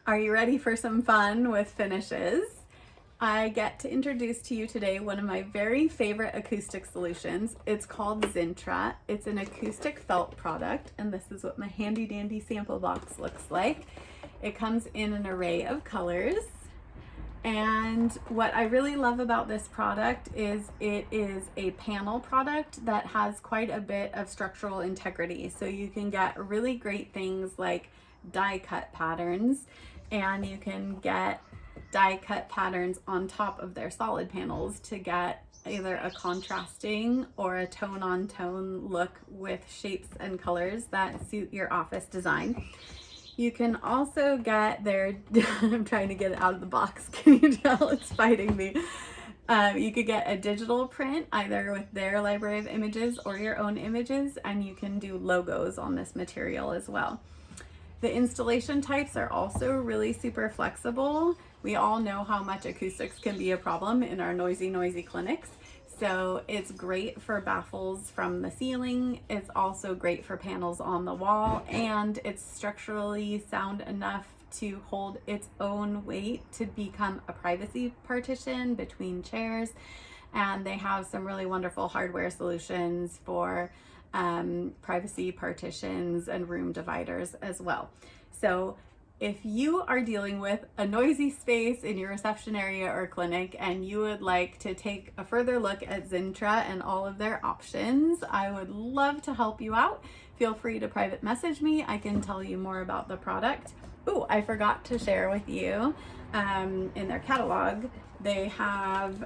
Are you ready for some fun with finishes? I get to introduce to you today one of my very favorite acoustic solutions. It's called Zintra. It's an acoustic felt product, and this is what my handy dandy sample box looks like. It comes in an array of colors. And what I really love about this product is it is a panel product that has quite a bit of structural integrity. So you can get really great things like die cut patterns, and you can get die cut patterns on top of their solid panels to get either a contrasting or a tone on tone look with shapes and colors that suit your office design. You can also get their, I'm trying to get it out of the box, can you tell it's fighting me? You could get a digital print either with their library of images or your own images, and you can do logos on this material as well. The installation types are also really super flexible. We all know how much acoustics can be a problem in our noisy clinics. So it's great for baffles from the ceiling. It's also great for panels on the wall, and it's structurally sound enough to hold its own weight to become a privacy partition between chairs. And they have some really wonderful hardware solutions for privacy partitions and room dividers as well. So if you are dealing with a noisy space in your reception area or clinic and you would like to take a further look at Zintra and all of their options, I would love to help you out. Feel free to private message me. I can tell you more about the product. Oh, I forgot to share with you in their catalog, they have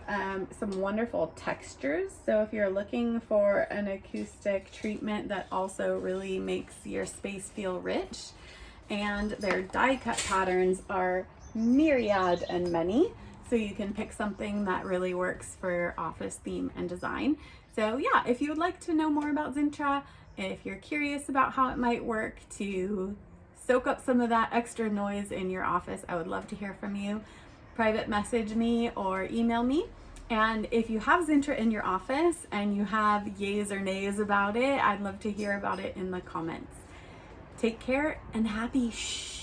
some wonderful textures. So if you're looking for an acoustic treatment that also really makes your space feel rich, and their die cut patterns are myriad and many. So you can pick something that really works for your office theme and design. So yeah, if you would like to know more about Zintra, if you're curious about how it might work to soak up some of that extra noise in your office, I would love to hear from you. Private message me or email me. And if you have Zintra in your office and you have yays or nays about it, I'd love to hear about it in the comments. Take care and happy shh.